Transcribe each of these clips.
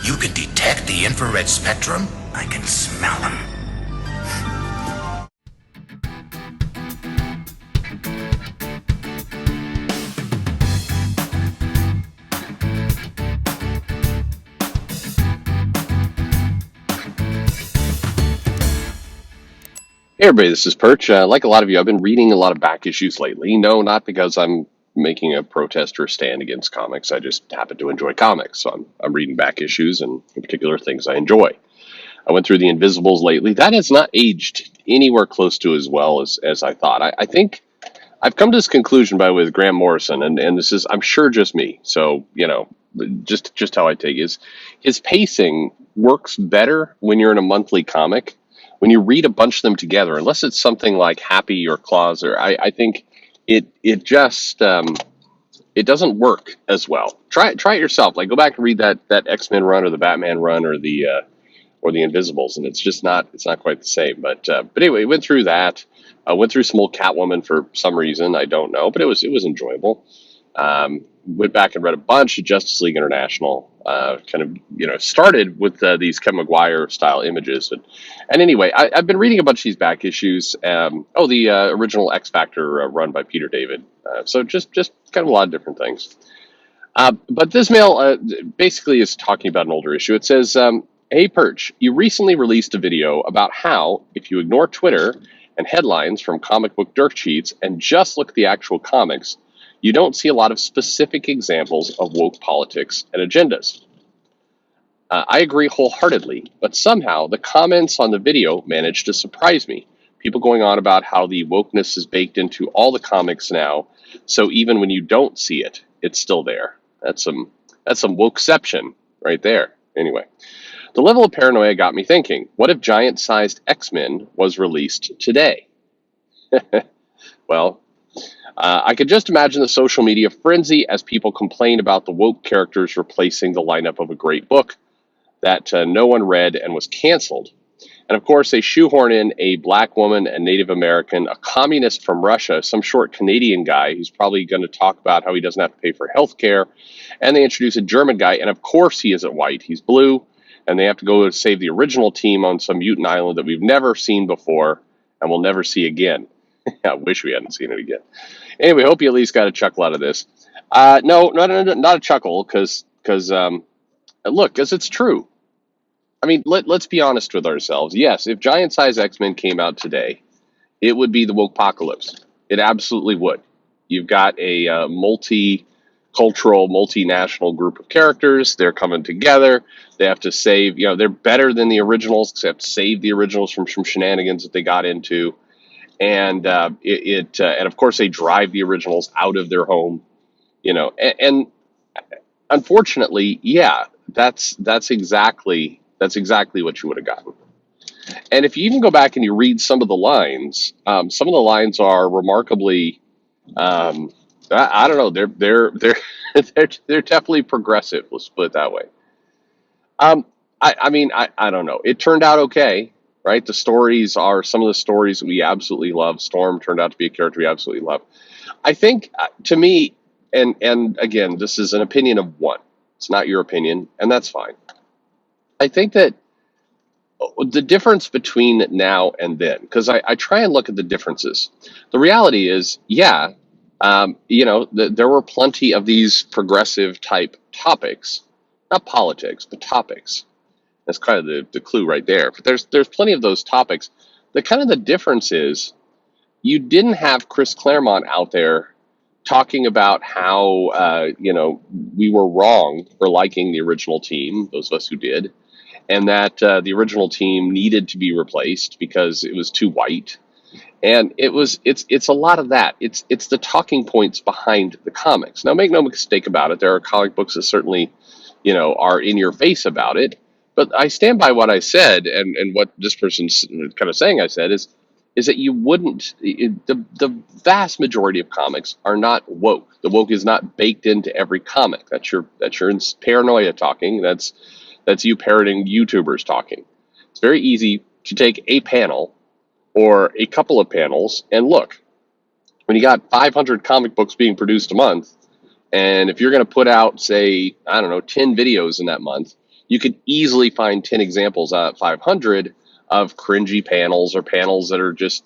You can detect the infrared spectrum? I can smell them. Hey everybody, this is Perch. Like a lot of you, I've been reading a lot of back issues lately. No, not because I'm making a protest or stand against comics. I just happen to enjoy comics. So I'm reading back issues and in particular things I enjoy. I went through the Invisibles lately. That has not aged anywhere close to as well as I thought. I think I've come to this conclusion by with Grant Morrison, and this is, I'm sure, just me. So, just how I take it is his pacing works better when you're in a monthly comic. When you read a bunch of them together, unless it's something like Happy or Claus, or I think it just it doesn't work as well. Try it yourself. Like go back and read that X-Men run or the Batman run or the Invisibles, and it's not quite the same. But anyway, went through that. Went through some old Catwoman for some reason I don't know, but it was enjoyable. Went back and read a bunch of Justice League International. Started with these Kevin McGuire style images, and anyway, I've been reading a bunch of these back issues. The original X Factor run by Peter David. So just kind of a lot of different things. But this mail basically is talking about an older issue. It says, "Hey Perch, you recently released a video about how if you ignore Twitter and headlines from comic book dirt sheets and just look at the actual comics, you don't see a lot of specific examples of woke politics and agendas. I agree wholeheartedly, but somehow the comments on the video managed to surprise me. People going on about how the wokeness is baked into all the comics now, so even when you don't see it, it's still there. That's some wokeception right there. Anyway, the level of paranoia got me thinking, what if giant-sized X-Men was released today? Well, I could just imagine the social media frenzy as people complain about the woke characters replacing the lineup of a great book that no one read and was canceled. And of course, they shoehorn in a black woman, a Native American, a communist from Russia, some short Canadian guy who's probably going to talk about how he doesn't have to pay for health care. And they introduce a German guy, and of course he isn't white, he's blue. And they have to go save the original team on some mutant island that we've never seen before and will never see again. I wish we hadn't seen it again. Anyway, hope you at least got a chuckle out of this. No, not a chuckle, because it's true. I mean, let's be honest with ourselves. Yes, if Giant Size X-Men came out today, it would be the woke-pocalypse. It absolutely would. You've got a multicultural, multinational group of characters. They're coming together. They have to save, they're better than the originals, because they have to save the originals from shenanigans that they got into. And and of course they drive the originals out of their home, and unfortunately, yeah, that's exactly what you would have gotten. And if you even go back and you read some of the lines are remarkably, I don't know, they're definitely progressive. Let's put it that way. I don't know. It turned out okay. Right, the stories are some of the stories that we absolutely love. Storm turned out to be a character we absolutely love. I think, to me, and again, this is an opinion of one. It's not your opinion, and that's fine. I think that the difference between now and then, because I try and look at the differences. The reality is, there were plenty of these progressive type topics, not politics, but topics. That's kind of the clue right there. But there's plenty of those topics. The difference is you didn't have Chris Claremont out there talking about how we were wrong for liking the original team, those of us who did, and that the original team needed to be replaced because it was too white. And it's a lot of that. It's the talking points behind the comics. Now, make no mistake about it. There are comic books that certainly are in your face about it. But I stand by what I said, and what this person's kind of saying I said is that you wouldn't. The vast majority of comics are not woke. The woke is not baked into every comic. That's your paranoia talking. That's you parroting YouTubers talking. It's very easy to take a panel or a couple of panels and look. When you got 500 comic books being produced a month, and if you're going to put out, say, I don't know, 10 videos in that month, you could easily find 10 examples out of 500 of cringy panels or panels that are just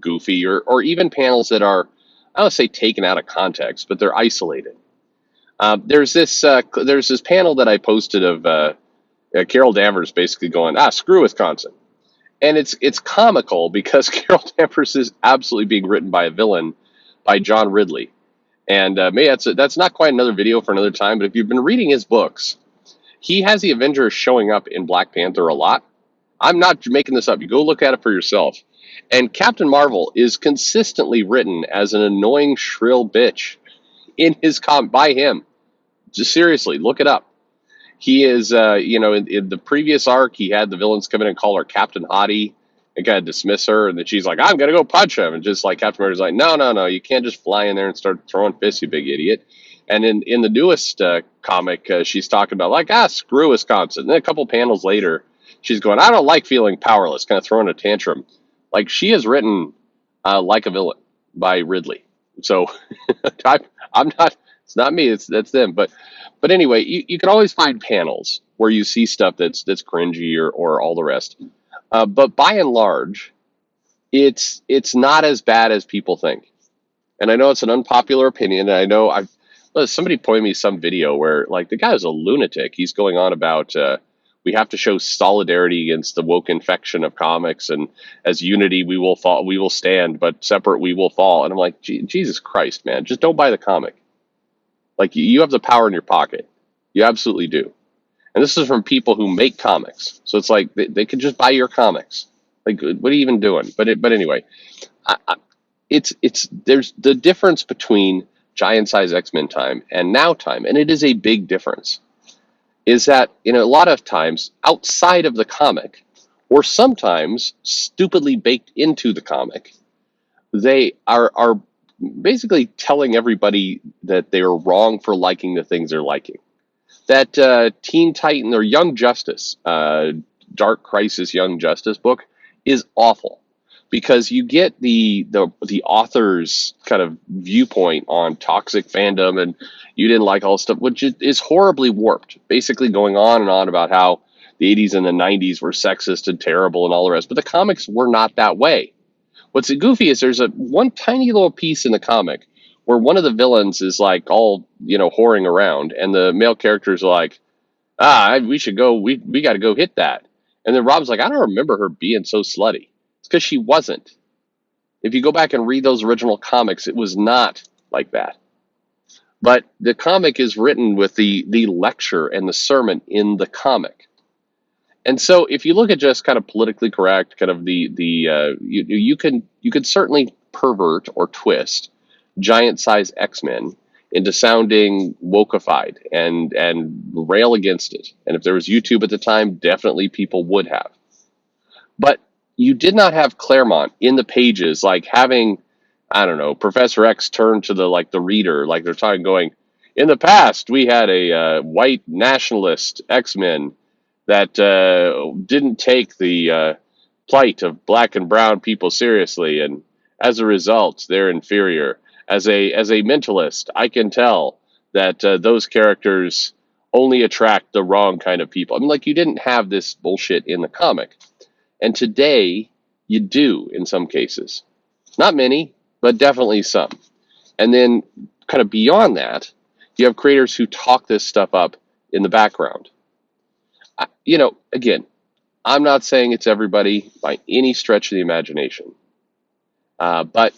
goofy or even panels that are, I don't say taken out of context, but they're isolated. There's this panel that I posted of Carol Danvers basically going, screw Wisconsin. And it's comical because Carol Danvers is absolutely being written by a villain by John Ridley. And maybe that's not quite another video for another time, but if you've been reading his books, he has the Avengers showing up in Black Panther a lot. I'm not making this up. You go look at it for yourself. And Captain Marvel is consistently written as an annoying, shrill bitch in his by him. Just seriously, look it up. He is, in the previous arc, he had the villains come in and call her Captain Hottie and kind of dismiss her. And then she's like, I'm going to go punch him. And just like Captain America's like, no, you can't just fly in there and start throwing fists, you big idiot. And in the newest comic, she's talking about like, screw Wisconsin. And then a couple panels later, she's going, I don't like feeling powerless, kind of throwing a tantrum. Like she is written like a villain by Ridley. So I'm not, it's not me, that's them. But anyway, you can always find panels where you see stuff that's cringy or all the rest. But by and large, it's not as bad as people think. And I know it's an unpopular opinion. And I know somebody pointed me some video where like the guy is a lunatic. He's going on about we have to show solidarity against the woke infection of comics, and as unity we will fall, we will stand, but separate we will fall. And I'm like, Jesus Christ, man, just don't buy the comic. Like you have the power in your pocket. You absolutely do. And this is from people who make comics. So it's like they could just buy your comics. Like, what are you even doing? But anyway, there's the difference between Giant Size X-Men time and now time, and it is a big difference. Is that a lot of times outside of the comic, or sometimes stupidly baked into the comic, they are basically telling everybody that they are wrong for liking the things they're liking. That Teen Titan or Young Justice, Dark Crisis Young Justice book is awful because you get the author's kind of viewpoint on toxic fandom, and you didn't like all this stuff, which is horribly warped, basically going on and on about how the 80s and the 90s were sexist and terrible and all the rest. But the comics were not that way. What's goofy is there's one tiny little piece in the comic where one of the villains is like all, whoring around, and the male characters are like, we should go, we got to go hit that. And then Rob's like, I don't remember her being so slutty. It's because she wasn't. If you go back and read those original comics, it was not like that. But the comic is written with the lecture and the sermon in the comic. And so if you look at just kind of politically correct, kind of you can certainly pervert or twist Giant Size X-Men into sounding wokeified and rail against it. And if there was YouTube at the time, definitely people would have. But you did not have Claremont in the pages, like having, I don't know, Professor X turn to the reader, like they're talking, going, in the past we had a white nationalist X-Men that didn't take the plight of black and brown people seriously, and as a result, they're inferior. As a mentalist, I can tell that those characters only attract the wrong kind of people. I mean, like, you didn't have this bullshit in the comic. And today, you do in some cases. Not many, but definitely some. And then, kind of beyond that, you have creators who talk this stuff up in the background. Again, I'm not saying it's everybody by any stretch of the imagination. But,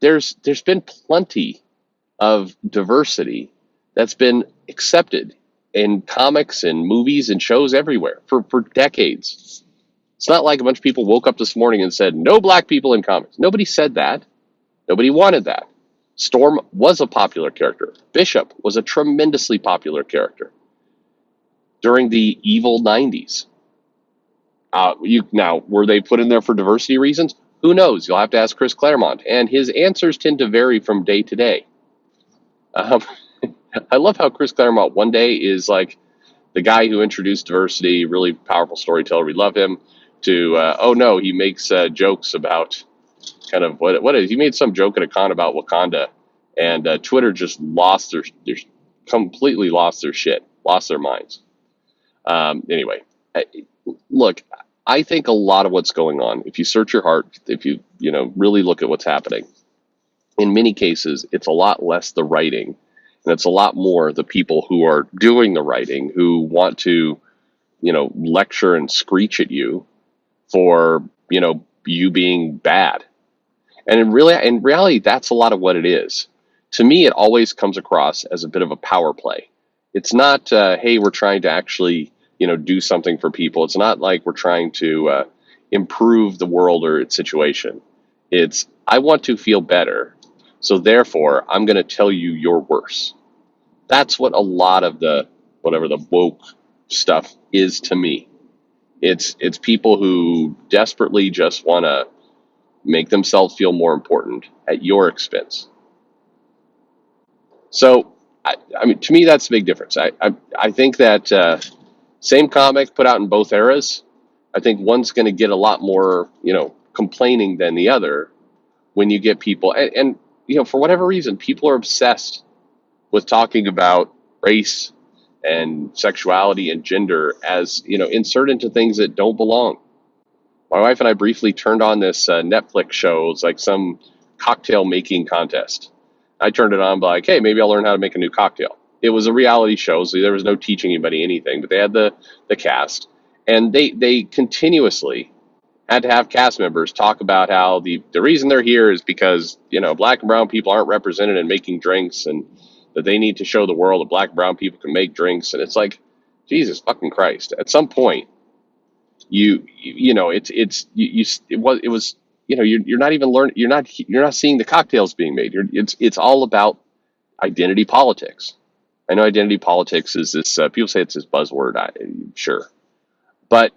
there's been plenty of diversity that's been accepted in comics and movies and shows everywhere for decades. It's not like a bunch of people woke up this morning and said, no black people in comics. Nobody said that. Nobody wanted that. Storm was a popular character. Bishop was a tremendously popular character during the evil 90s. Now, were they put in there for diversity reasons? Who knows? You'll have to ask Chris Claremont, and his answers tend to vary from day to day. I love how Chris Claremont one day is like the guy who introduced diversity, really powerful storyteller, we love him, to, oh no, he makes jokes about kind of, he made some joke at a con about Wakanda, and Twitter just completely lost their shit, lost their minds. Anyway, look, I think a lot of what's going on, if you search your heart, if you really look at what's happening, in many cases, it's a lot less the writing, and it's a lot more the people who are doing the writing who want to, lecture and screech at you for, you being bad. And in reality, that's a lot of what it is. To me, it always comes across as a bit of a power play. It's not, hey, we're trying to actually, do something for people. It's not like we're trying to improve the world or its situation. It's, I want to feel better. So therefore, I'm going to tell you you're worse. That's what a lot of the, whatever the woke stuff is to me. It's people who desperately just want to make themselves feel more important at your expense. So, I mean, to me, that's a big difference. I think that same comic put out in both eras. I think one's going to get a lot more, complaining than the other when you get people, and for whatever reason, people are obsessed with talking about race and sexuality and gender as, insert into things that don't belong. My wife and I briefly turned on this Netflix show. It's like some cocktail making contest. I turned it on, like, hey, maybe I'll learn how to make a new cocktail. It was a reality show, so there was no teaching anybody anything, but they had the cast, and they continuously had to have cast members talk about how the reason they're here is because, black and brown people aren't represented in making drinks, and that they need to show the world that black and brown people can make drinks. And it's like, Jesus fucking Christ. At some point, it was you're not even learning, you're not seeing the cocktails being made. It's all about identity politics. I know identity politics is this, people say it's this buzzword. Sure, but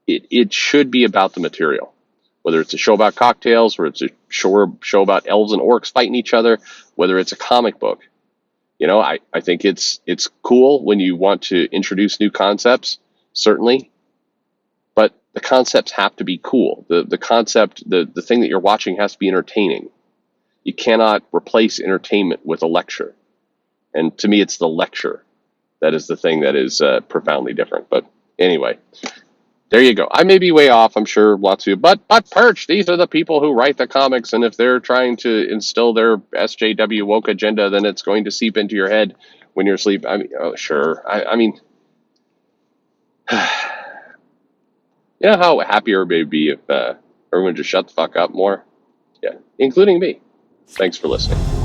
it should be about the material, whether it's a show about cocktails, or it's a show about elves and orcs fighting each other, whether it's a comic book. I think it's cool when you want to introduce new concepts, certainly, but the concepts have to be cool. The concept, the thing that you're watching has to be entertaining. You cannot replace entertainment with a lecture. And to me, it's the lecture that is the thing that is profoundly different. But anyway, there you go. I may be way off. I'm sure lots of you, but Perch, these are the people who write the comics, and if they're trying to instill their SJW woke agenda, then it's going to seep into your head when you're asleep. I mean, oh, sure. I mean, you know how happy everybody would be if everyone just shut the fuck up more? Yeah, including me. Thanks for listening.